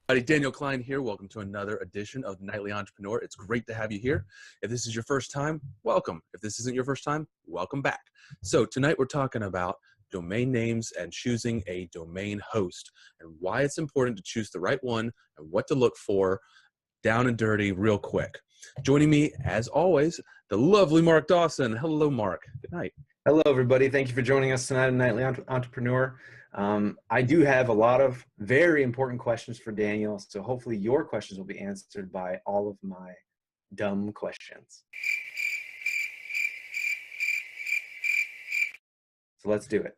Daniel Klein here. Welcome to another edition of Nightly Entrepreneur. It's great to have you here. If this is your first time, welcome. If this isn't your first time, welcome back. So tonight we're talking about domain names and choosing a domain host and why it's important to choose the right one and what to look for down and dirty real quick. Joining me, as always, the lovely Marc Dawson. Hello, Marc. Good night. Hello, everybody. Thank you for joining us tonight on Nightly Entrepreneur. I do have a lot of very important questions for Daniel, so hopefully your questions will be answered by all of my dumb questions. So let's do it.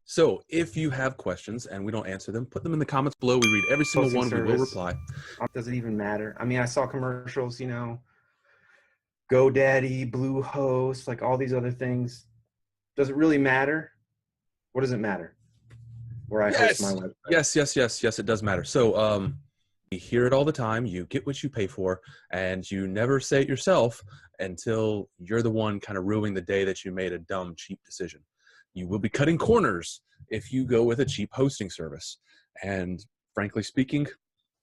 So if you have questions and we don't answer them, put them in the comments below. We read every single one. We will reply. Does it even matter? I mean, I saw commercials, GoDaddy, Bluehost, like all these other things. Does it really matter? What does it matter? Where I host my website. Yes, it does matter. So you hear it all the time. You get what you pay for, and you never say it yourself until you're the one kind of ruining the day that you made a dumb, cheap decision. You will be cutting corners if you go with a cheap hosting service. And frankly speaking,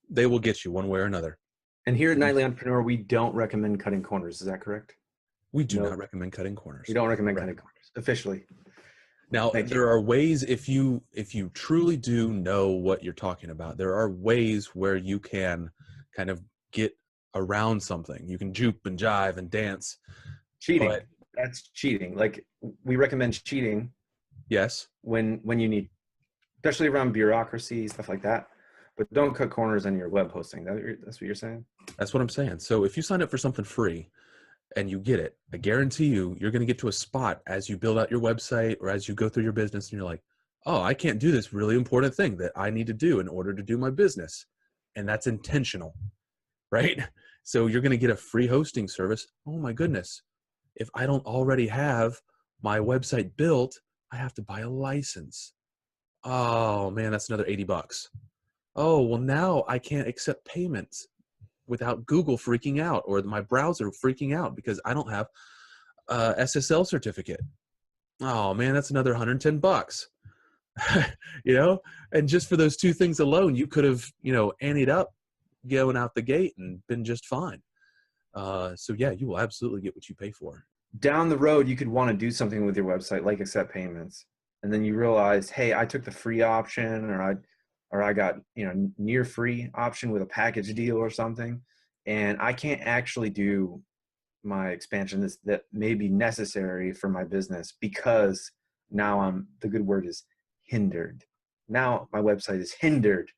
they will get you one way or another. And here at Nightly Entrepreneur, we don't recommend cutting corners. Is that correct? We do not recommend cutting corners. We don't recommend cutting corners, officially. Now, there are ways, if you truly do know what you're talking about, there are ways where you can kind of get around something. You can juke and jive and dance. Cheating. That's cheating. Like, we recommend cheating. Yes. When you need, especially around bureaucracy, stuff like that. But don't cut corners on your web hosting. That's what you're saying? That's what I'm saying. So if you sign up for something free and you get it, I guarantee you're going to get to a spot as you build out your website or as you go through your business and you're like, oh, I can't do this really important thing that I need to do in order to do my business. And that's intentional, right? So you're going to get a free hosting service. Oh my goodness. If I don't already have my website built, I have to buy a license. Oh man, that's another $80. Oh, well now I can't accept payments without Google freaking out or my browser freaking out because I don't have a SSL certificate. Oh man, that's another $110. And just for those two things alone, you could have, anteed up going out the gate and been just fine. So yeah, you will absolutely get what you pay for. Down the road, you could want to do something with your website, like accept payments. And then you realize, hey, I took the free option or I got, near free option with a package deal or something. And I can't actually do my expansion that may be necessary for my business because now the good word is hindered. Now my website is hindered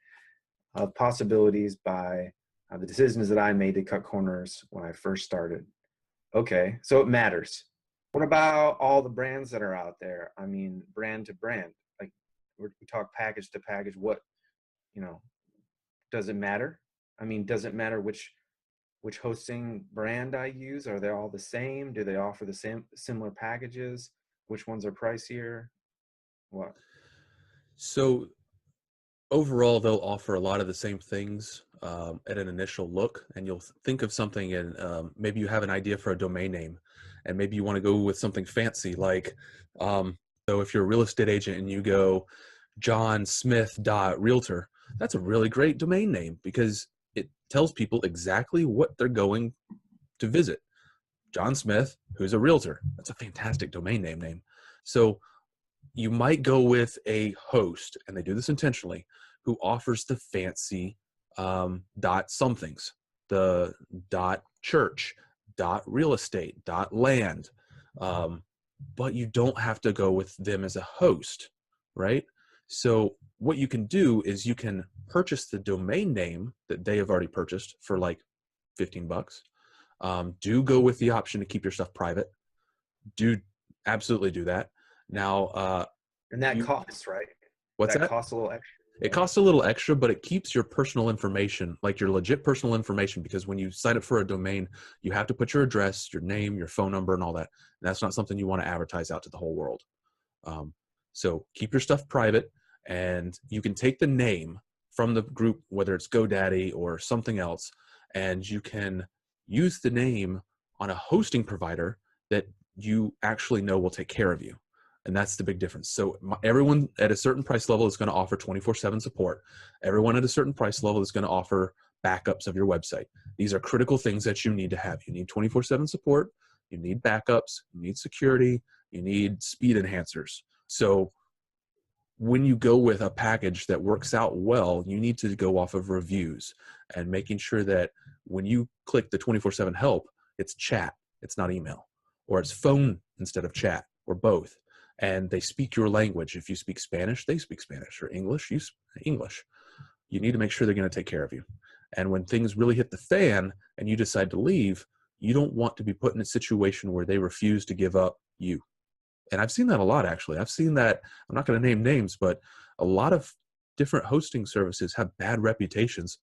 of possibilities by the decisions that I made to cut corners when I first started. Okay, so it matters. What about all the brands that are out there? I mean, brand to brand. Like we talk package to package. What, does it matter? I mean, does it matter which hosting brand I use? Are they all the same? Do they offer the similar packages? Which ones are pricier? What? So overall, they'll offer a lot of the same things at an initial look, and you'll think of something and maybe you have an idea for a domain name and maybe you want to go with something fancy like, so if you're a real estate agent and you go johnsmith.realtor, that's a really great domain name because it tells people exactly what they're going to visit. John Smith, who's a realtor. That's a fantastic domain name. So you might go with a host, and they do this intentionally, who offers the fancy dot somethings, the dot church, dot real estate, dot land. But you don't have to go with them as a host, right? So what you can do is you can purchase the domain name that they have already purchased for like $15. Do go with the option to keep your stuff private. Do absolutely do that. Now, and that costs, right? What's that? Costs a little extra. It costs a little extra, but it keeps your personal information, like your legit personal information, because when you sign up for a domain, you have to put your address, your name, your phone number, and all that. And that's not something you want to advertise out to the whole world. So keep your stuff private, and you can take the name from the group, whether it's GoDaddy or something else, and you can use the name on a hosting provider that you actually know will take care of you. And that's the big difference. So everyone at a certain price level is going to offer 24/7 support. Everyone at a certain price level is going to offer backups of your website. These are critical things that you need to have. You need 24/7 support. You need backups. You need security. You need speed enhancers. So when you go with a package that works out well, you need to go off of reviews and making sure that when you click the 24/7 help, it's chat, it's not email, or it's phone instead of chat, or both. And they speak your language. If you speak Spanish, they speak Spanish, or English, you speak English. You need to make sure they're going to take care of you. And when things really hit the fan and you decide to leave, you don't want to be put in a situation where they refuse to give up you. And I've seen that a lot, actually. I've seen that, I'm not going to name names, but a lot of different hosting services have bad reputations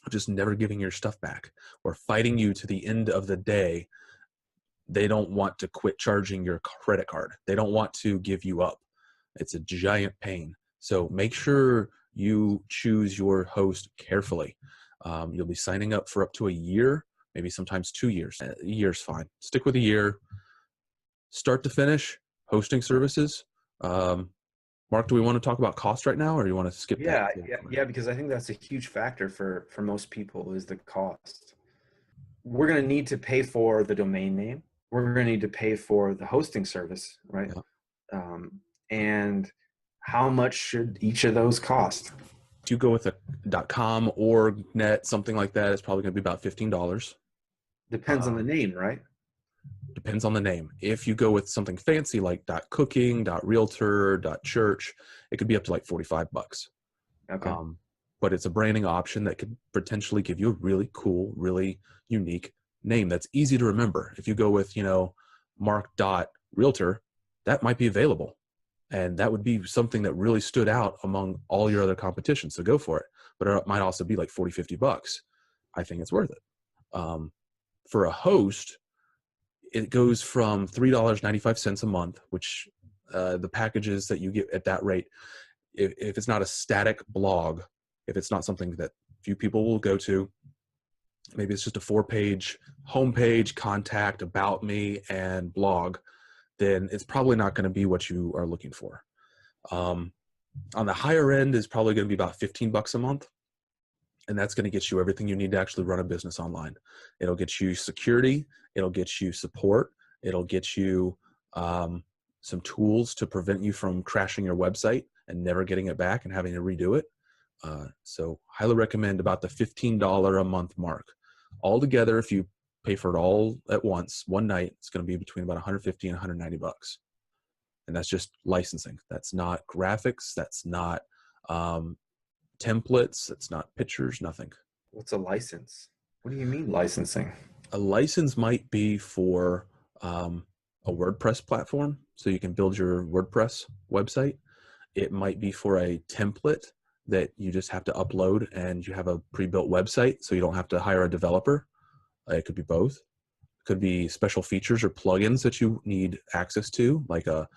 of just never giving your stuff back or fighting you to the end of the day. They don't want to quit charging your credit card. They don't want to give you up. It's a giant pain. So make sure you choose your host carefully. You'll be signing up for up to a year, maybe sometimes 2 years. A year's fine. Stick with a year. Start to finish, hosting services. Mark, do we want to talk about cost right now, or do you want to skip that? Yeah, because I think that's a huge factor for most people is the cost. We're going to need to pay for the domain name. We're going to need to pay for the hosting service, right? Yeah. And how much should each of those cost? If you go with a .com or .net, something like that, it's probably going to be about $15. Depends on the name, right? Depends on the name. If you go with something fancy like .cooking, .realtor, .church, it could be up to like $45. Okay. But it's a branding option that could potentially give you a really cool, really unique name that's easy to remember. If you go with, Marc.realtor, that might be available. And that would be something that really stood out among all your other competition. So go for it. But it might also be like $40, $50. I think it's worth it. For a host, it goes from $3.95 a month, which the packages that you get at that rate, if it's not a static blog, if it's not something that few people will go to, maybe it's just a 4-page homepage, contact, about me, and blog, then it's probably not going to be what you are looking for. On the higher end is probably going to be about $15 a month. And that's going to get you everything you need to actually run a business online. It'll get you security. It'll get you support. It'll get you some tools to prevent you from crashing your website and never getting it back and having to redo it. So highly recommend about the $15 a month mark. Altogether, if you pay for it all at once, one night, it's going to be between about $150 and $190. And that's just licensing. That's not graphics. That's not templates. That's not pictures, nothing. What's a license? What do you mean licensing? A license might be for a WordPress platform, so you can build your WordPress website. It might be for a template that you just have to upload and you have a pre-built website, so you don't have to hire a developer. It could be both. It could be special features or plugins that you need access to, like a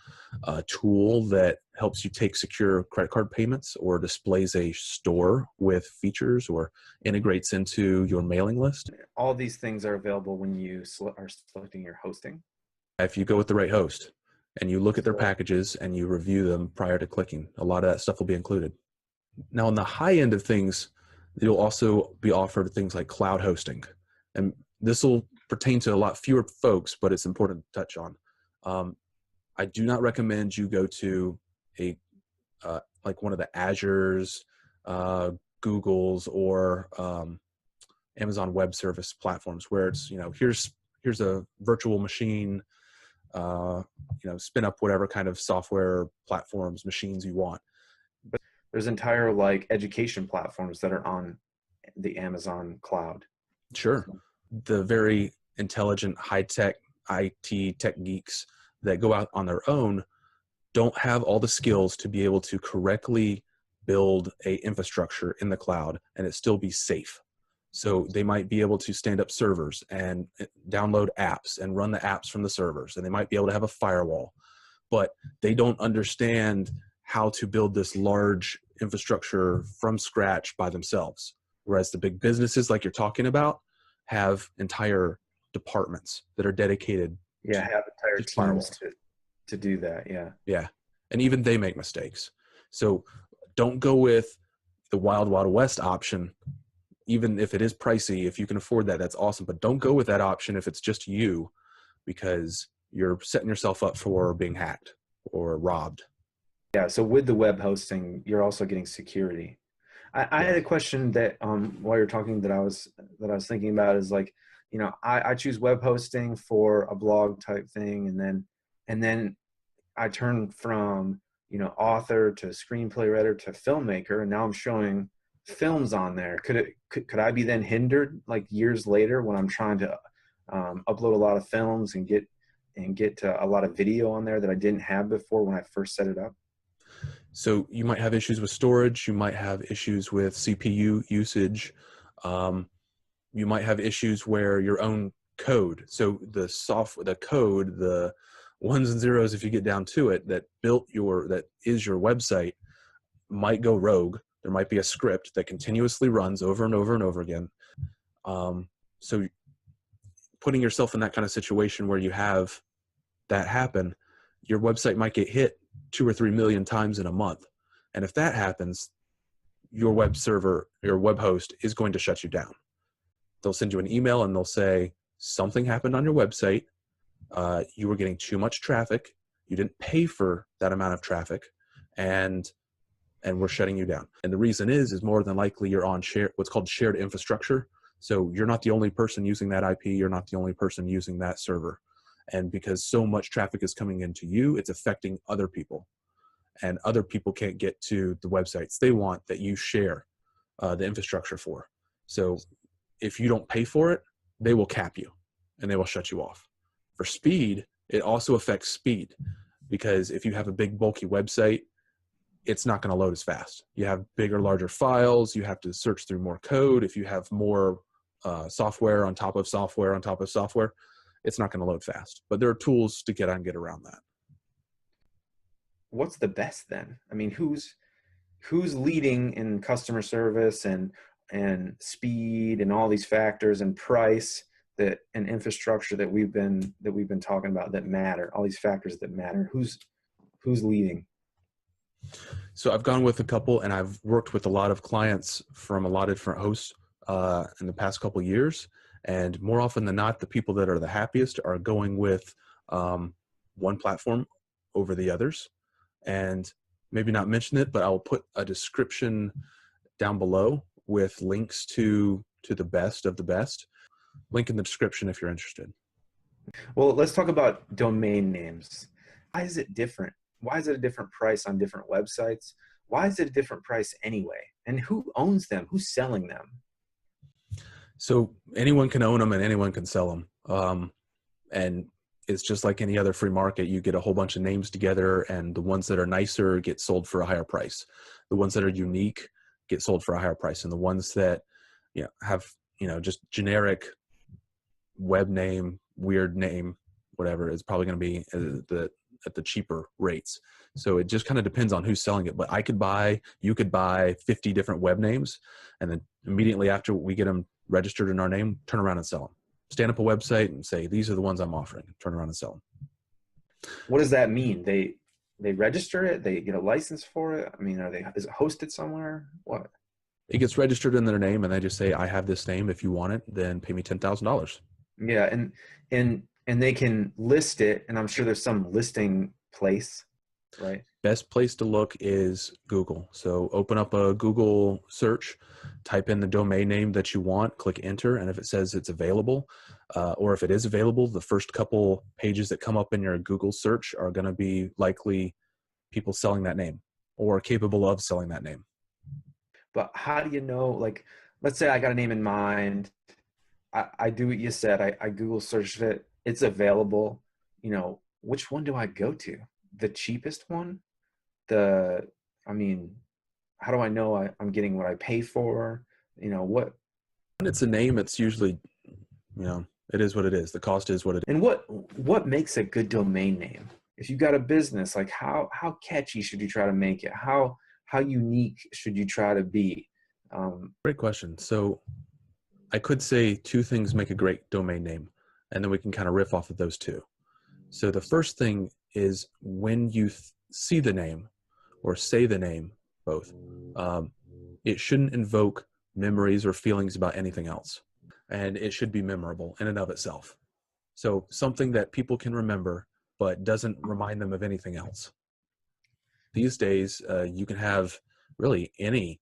tool that helps you take secure credit card payments or displays a store with features or integrates into your mailing list. All these things are available when you are selecting your hosting. If you go with the right host and you look at their packages and you review them prior to clicking, a lot of that stuff will be included. Now, on the high end of things, you'll also be offered things like cloud hosting. And this will pertain to a lot fewer folks, but it's important to touch on. I do not recommend you go to like one of the Azures, Googles, or Amazon Web Service platforms where it's, here's a virtual machine, spin up whatever kind of software platforms, machines you want. But there's entire education platforms that are on the Amazon cloud. Sure. The very intelligent, high-tech IT tech geeks that go out on their own don't have all the skills to be able to correctly build a infrastructure in the cloud and it still be safe. So they might be able to stand up servers and download apps and run the apps from the servers, and they might be able to have a firewall, but they don't understand how to build this large infrastructure from scratch by themselves. Whereas the big businesses like you're talking about have entire departments that are dedicated have entire teams to do that. Yeah. Yeah. And even they make mistakes. So don't go with the Wild Wild West option. Even if it is pricey, if you can afford that, that's awesome. But don't go with that option if it's just you, because you're setting yourself up for being hacked or robbed. Yeah. So with the web hosting, you're also getting security. I Yeah. had a question that while you're talking that I was thinking about is like, you know, I choose web hosting for a blog type thing, and then I turn from, you know, author to screenplay writer to filmmaker, and now I'm showing films on there. Could I be then hindered like years later when I'm trying to upload a lot of films and get a lot of video on there that I didn't have before when I first set it up? So you might have issues with storage. You might have issues with CPU usage. Um, you might have issues where your own code. So the code, the ones and zeros, if you get down to it, that is your website, might go rogue. There might be a script that continuously runs over and over and over again. So putting yourself in that kind of situation where you have that happen, your website might get hit 2 or 3 million times in a month. And if that happens, your web server, your web host is going to shut you down. They'll send you an email and they'll say, something happened on your website. You were getting too much traffic. You didn't pay for that amount of traffic, and we're shutting you down. And the reason is more than likely you're on what's called shared infrastructure. So you're not the only person using that IP. You're not the only person using that server. And because so much traffic is coming into you, it's affecting other people. And other people can't get to the websites they want that you share the infrastructure for. So if you don't pay for it, they will cap you and they will shut you off. For speed, it also affects speed, because if you have a big bulky website, it's not going to load as fast. You have bigger, larger files. You have to search through more code. If you have more software on top of software on top of software, it's not going to load fast. But there are tools to get around that. What's the best then? I mean, who's leading in customer service and speed and all these factors and price and infrastructure that we've been talking about that matter, all these factors that matter? Who's leading? So I've gone with a couple, and I've worked with a lot of clients from a lot of different hosts in the past couple of years. And more often than not, the people that are the happiest are going with one platform over the others. And maybe not mention it, but I'll put a description down below with links to the best of the best. Link in the description if you're interested. Well, let's talk about domain names. Why is it different? Why is it a different price on different websites? Why is it a different price anyway? And who owns them? Who's selling them? So anyone can own them and anyone can sell them. And it's just like any other free market. You get a whole bunch of names together, and the ones that are nicer get sold for a higher price. The ones that are unique get sold for a higher price. And the ones that have just generic web name, weird name, whatever, is probably going to be at the cheaper rates. So it just kind of depends on who's selling it. But you could buy 50 different web names, and then immediately after we get them registered in our name, turn around and sell them. Stand up a website and say, these are the ones I'm offering. Turn around and sell them. What does that mean? They register it? They get a license for it? I mean, is it hosted somewhere? What? It gets registered in their name, and they just say, I have this name. If you want it, then pay me $10,000. Yeah, and they can list it, and I'm sure there's some listing place, right? Best place to look is Google. So open up a Google search, type in the domain name that you want, click enter, and if it says it's available, or if it is available, the first couple pages that come up in your Google search are going to be likely people selling that name or capable of selling that name. But how do you know, like, let's say I got a name in mind. I do what you said. I Google searched it. It's available. Which one do I go to? The cheapest one? I mean, how do I know I'm getting what I pay for? What? When it's a name, it's usually, it is what it is. The cost is what it is. And what makes a good domain name? If you got a business, like how catchy should you try to make it? How unique should you try to be? Great question. So I could say two things make a great domain name, and then we can kind of riff off of those two. So the first thing is when you see the name or say the name, both, it shouldn't invoke memories or feelings about anything else. And it should be memorable in and of itself. So something that people can remember, but doesn't remind them of anything else. These days, you can have really any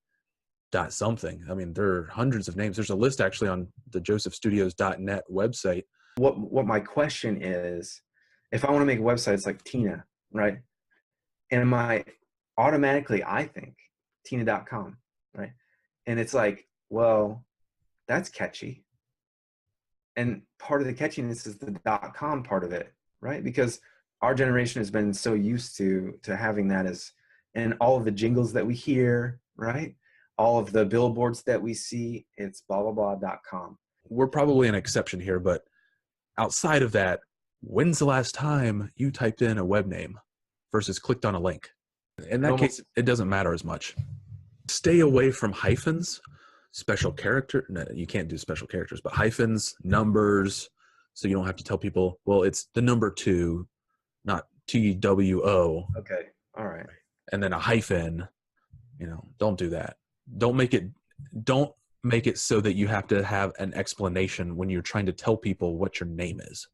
dot something. I mean, there are hundreds of names. There's a list actually on the josephstudios.net website. What my question is, if I want to make a website, it's like Tina, right? And am I automatically, I think, Tina.com, right? And it's like, well, that's catchy. And part of the catchiness is the .com part of it, right? Because our generation has been so used to having that as, and all of the jingles that we hear, right? All of the billboards that we see, it's blah, blah, blah.com. We're probably an exception here, but outside of that, when's the last time you typed in a web name versus clicked on a link? In that case, it doesn't matter as much. Stay away from hyphens, special character. No, you can't do special characters, but hyphens, numbers, so you don't have to tell people, well, it's the number 2, not TWO. Okay, all right. And then a hyphen, don't do that. Don't make it so that you have to have an explanation when you're trying to tell people what your name is.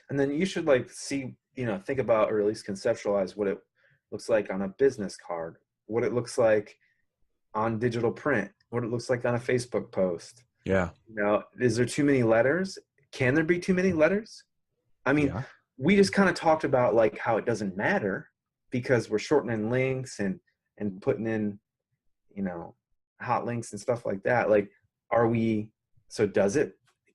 And then you should think about, or at least conceptualize what it looks like on a business card, what it looks like on digital print, what it looks like on a Facebook post. Yeah. Is there too many letters? Can there be too many letters? I mean, yeah. We just kind of talked about like how it doesn't matter because we're shortening links and putting in, hot links and stuff like that. Like, can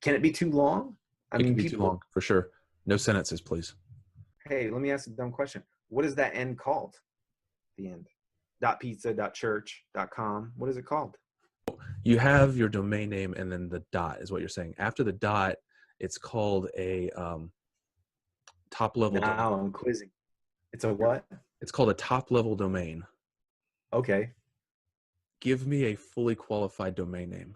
it be too long? It can be too long, for sure. No sentences, please. Hey, let me ask a dumb question. What is that end called? The end. .pizza.church.com. What is it called? You have your domain name and then the dot is what you're saying. After the dot, it's called a top level. Now I'm quizzing. It's a what? It's called a top level domain. Okay. Give me a fully qualified domain name.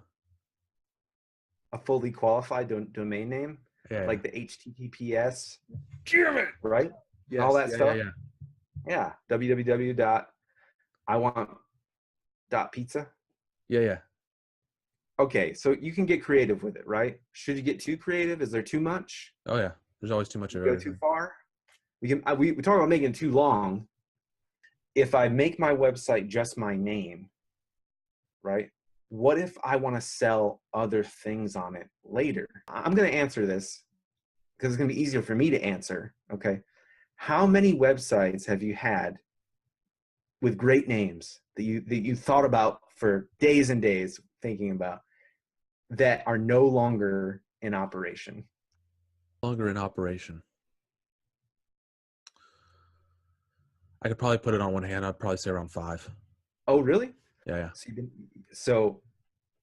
A fully qualified domain name? Yeah. Like the HTTPS? Damn it! Right? Yes. All that stuff? Yeah. www.iwant.pizza? Yeah. Okay, so you can get creative with it, right? Should you get too creative? Is there too much? Oh, yeah. There's always too much of everything. Go too far? We talk about making it too long. If I make my website just my name, right? What if I want to sell other things on it later? I'm going to answer this because it's going to be easier for me to answer, okay? How many websites have you had with great names that you thought about for days and days thinking about that are no longer in operation? Longer in operation. I could probably put it on one hand. I'd probably say around 5. Oh, really? Yeah. So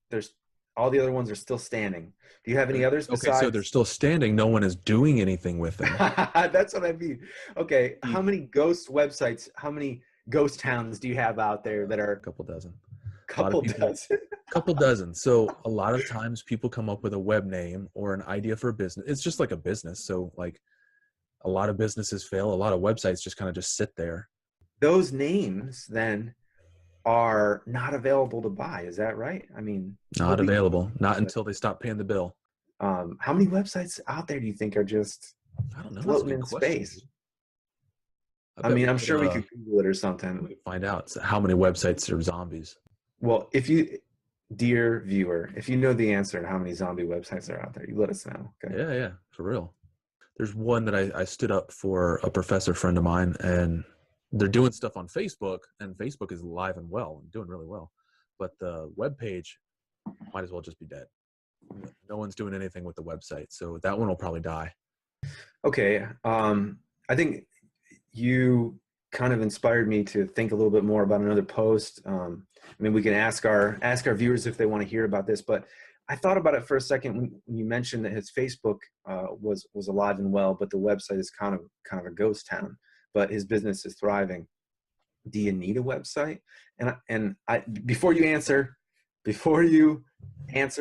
there's all the other ones are still standing. Do you have any others besides? Okay, so they're still standing. No one is doing anything with them. That's what I mean. Okay, how many ghost websites, how many ghost towns do you have out there that are? A couple dozen. Couple dozen. So a lot of times people come up with a web name or an idea for a business. It's just like a business. So like a lot of businesses fail. A lot of websites just kind of just sit there. Those names then are not available to buy. Is that right? I mean, not available. Not until they stop paying the bill. How many websites out there do you think are just floating in space? I mean, I'm sure we could Google it or something. We could find out how many websites are zombies. Well, dear viewer, if you know the answer to how many zombie websites are out there, you let us know. Okay? Yeah, for real. There's one that I stood up for a professor friend of mine, and they're doing stuff on Facebook, and Facebook is alive and well and doing really well. But the web page might as well just be dead. No one's doing anything with the website, so that one will probably die. Okay. I think you kind of inspired me to think a little bit more about another post. I mean, we can ask our viewers if they want to hear about this, but I thought about it for a second when you mentioned that his Facebook was alive and well, but the website is kind of a ghost town, but his business is thriving. Do you need a website? And before you answer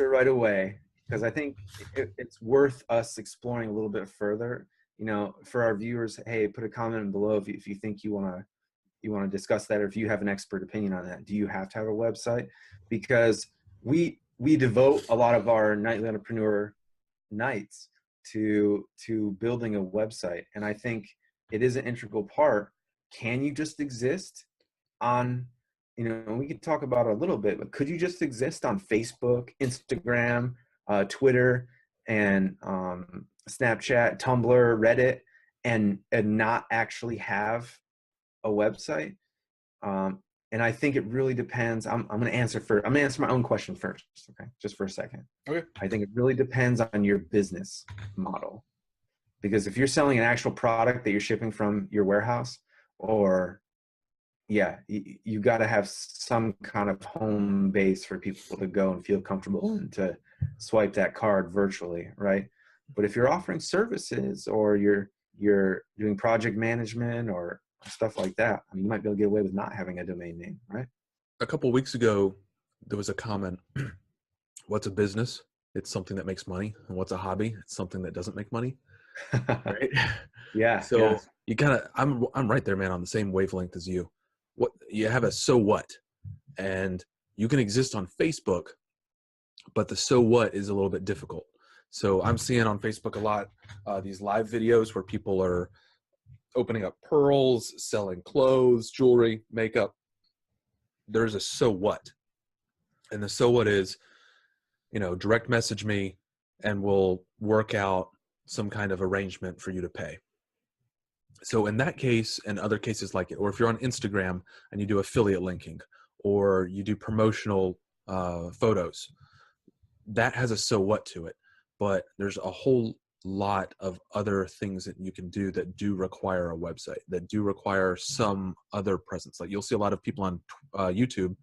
right away, because I think it's worth us exploring a little bit further, for our viewers, hey, put a comment below if you think you want to discuss that, or if you have an expert opinion on that. Do you have to have a website? Because we devote a lot of our nightly entrepreneur nights to building a website, and I think it is an integral part. Can you just exist on, we could talk about it a little bit, but could you just exist on Facebook, Instagram, Twitter, and Snapchat, Tumblr, Reddit, and not actually have a website? And I think it really depends. I'm going to answer my own question first. Okay. Just for a second. Okay. I think it really depends on your business model, because if you're selling an actual product that you're shipping from your warehouse, or you got to have some kind of home base for people to go and feel comfortable and to swipe that card virtually. Right. But if you're offering services, or you're doing project management or stuff like that, I mean, you might be able to get away with not having a domain name, right? A couple of weeks ago, there was a comment, what's a business? It's something that makes money. And what's a hobby? It's something that doesn't make money. Right? Yeah. So you I'm right there, man, on the same wavelength as you. What you have a so what, and you can exist on Facebook, but the so what is a little bit difficult. So I'm seeing on Facebook a lot these live videos where people are opening up pearls, selling clothes, jewelry, makeup. There's a so what. And the so what is, direct message me and we'll work out some kind of arrangement for you to pay. So in that case, and other cases like it, or if you're on Instagram and you do affiliate linking, or you do promotional photos, that has a so what to it. But there's a whole lot of other things that you can do that do require a website, that do require some other presence. Like you'll see a lot of people on YouTube,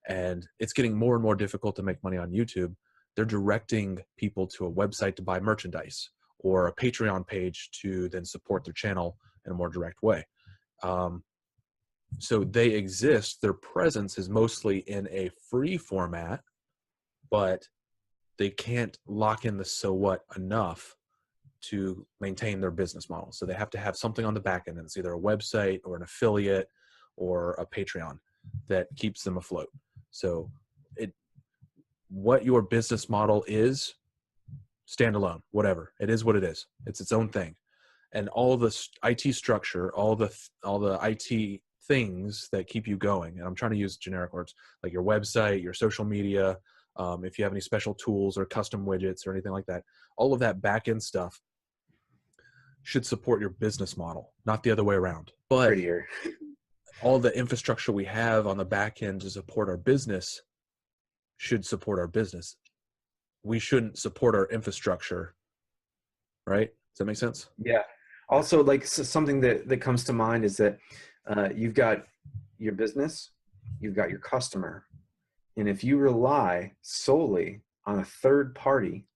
and it's getting more and more difficult to make money on YouTube. They're directing people to a website to buy merchandise, or a Patreon page to then support their channel in a more direct way. So they exist, their presence is mostly in a free format, but they can't lock in the so what enough to maintain their business model. So they have to have something on the back end, and it's either a website or an affiliate or a Patreon that keeps them afloat. So what your business model is, standalone, whatever. It is what it is. It's its own thing. And all the IT structure, all the IT things that keep you going, and I'm trying to use generic words, like your website, your social media, if you have any special tools or custom widgets or anything like that, all of that back-end stuff should support your business model, not the other way around. But Prettier. all the infrastructure we have on the back end to support our business should support our business. We shouldn't support our infrastructure, right? Does that make sense? Yeah. Also, like something that comes to mind is that you've got your business, you've got your customer. And if you rely solely on a third party,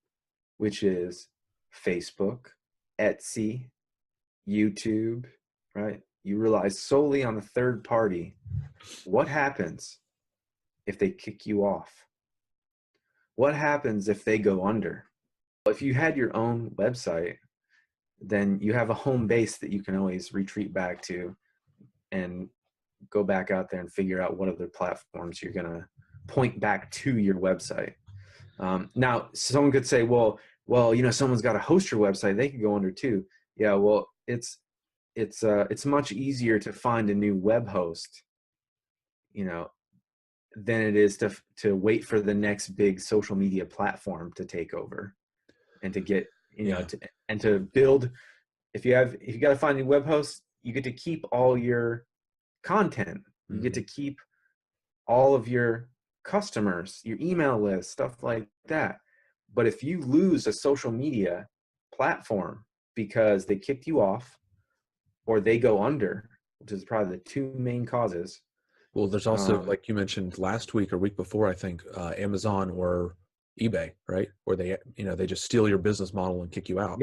which is Facebook, Etsy, YouTube, right? You rely solely on a third party. What happens if they kick you off? What happens if they go under? If you had your own website, then you have a home base that you can always retreat back to and go back out there and figure out what other platforms you're going to point back to your website. Now, someone could say, well, someone's got to host your website. They could go under too. Yeah, well, it's much easier to find a new web host, than it is to wait for the next big social media platform to take over and to get, to build. If you got to find a web host, you get to keep all your content. You get to keep all of your customers, your email list, stuff like that. But if you lose a social media platform because they kicked you off or they go under, which is probably the two main causes. Well, there's also, like you mentioned last week or week before, I think, Amazon or eBay, right? Where they just steal your business model and kick you out.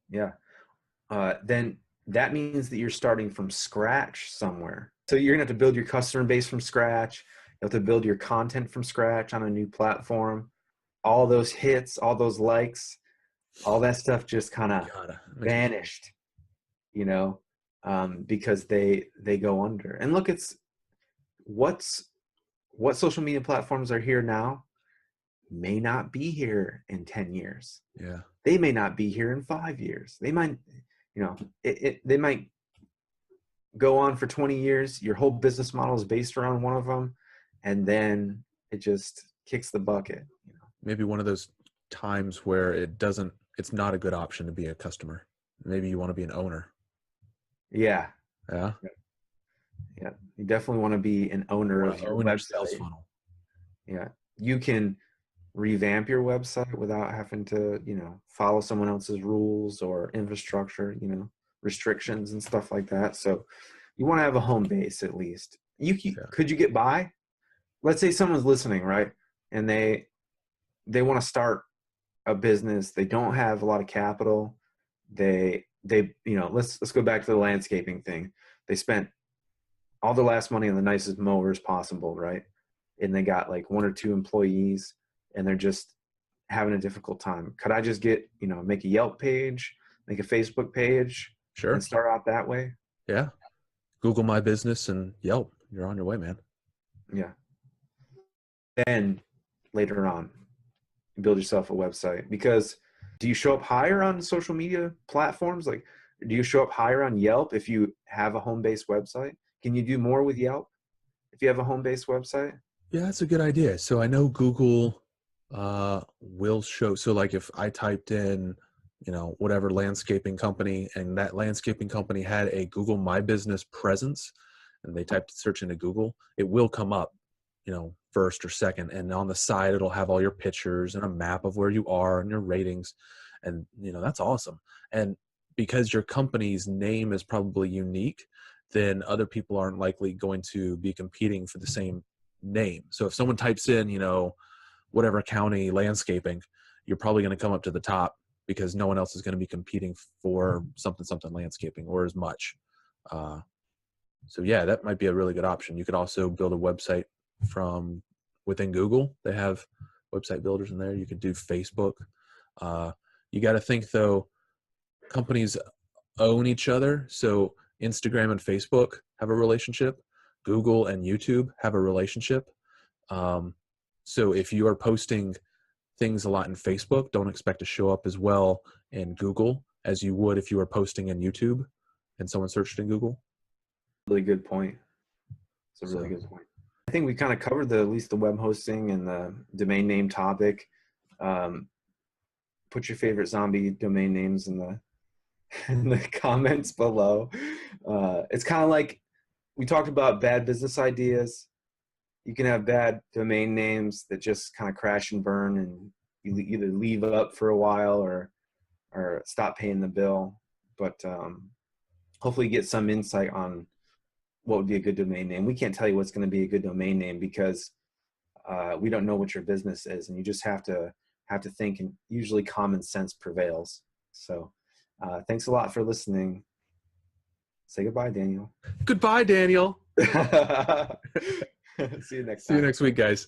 Yeah. Then that means that you're starting from scratch somewhere. So you're gonna have to build your customer base from scratch. You have to build your content from scratch on a new platform. All those hits, all those likes, all that stuff just kind of God, vanished, you know, because they go under. And look, it's what social media platforms are here now may not be here in 10 years. yeah. They may not be here in 5 years. They might, you know, they might go on for 20 years. Your whole business model is based around one of them, and then it just kicks the bucket, you know. Maybe one of those times where it's not a good option to be a customer. Maybe you want to be an owner. Yeah. Yeah. Yeah. You definitely want to be an owner You of want to your own your sales website. funnel. Yeah. You can revamp your website without having to, you know, follow someone else's rules or infrastructure, you know, restrictions and stuff like that. So you want to have a home base at least. Yeah. Could you get by? Let's say someone's listening, right? And they want to start a business. They don't have a lot of capital. They you know, let's go back to the landscaping thing. They spent all their last money on the nicest mowers possible, right? And they got like 1 or 2 employees, and they're just having a difficult time. Could I just get, you know, make a Yelp page, make a Facebook page, Sure. and start out that way? Yeah. Google My Business and Yelp. You're on your way, man. Yeah. Then later on, you build yourself a website. Because do you show up higher on social media platforms? Like, do you show up higher on Yelp if you have a home-based website? Can you do more with Yelp if you have a home-based website? Yeah, that's a good idea. So I know Google will show. So like if I typed in, you know, whatever landscaping company, and that landscaping company had a Google My Business presence, and they typed search into Google, it will come up, you know, first or second. And on the side, it'll have all your pictures and a map of where you are and your ratings. And, you know, that's awesome. And because your company's name is probably unique, then other people aren't likely going to be competing for the same name. So if someone types in, you know, whatever county landscaping, you're probably going to come up to the top because no one else is going to be competing for something landscaping or as much. So yeah, that might be a really good option. You could also build a website from within Google. They have website builders in there. You could do Facebook. You got to think though, companies own each other. So Instagram and Facebook have a relationship. Google and YouTube have a relationship. So if you are posting things a lot in Facebook, don't expect to show up as well in Google as you would if you were posting in YouTube and someone searched in Google. Really good point. It's a really So, good point. I think we kind of covered at least the web hosting and the domain name topic. Put your favorite zombie domain names in the comments below. It's kind of like we talked about bad business ideas. You can have bad domain names that just kind of crash and burn, and you either leave up for a while or stop paying the bill. But hopefully, you get some insight on what would be a good domain name. We can't tell you what's going to be a good domain name because we don't know what your business is, and you just have to think, and usually common sense prevails. So thanks a lot for listening. Say goodbye, Daniel. goodbye, Daniel. See you next See you time. next week, guys.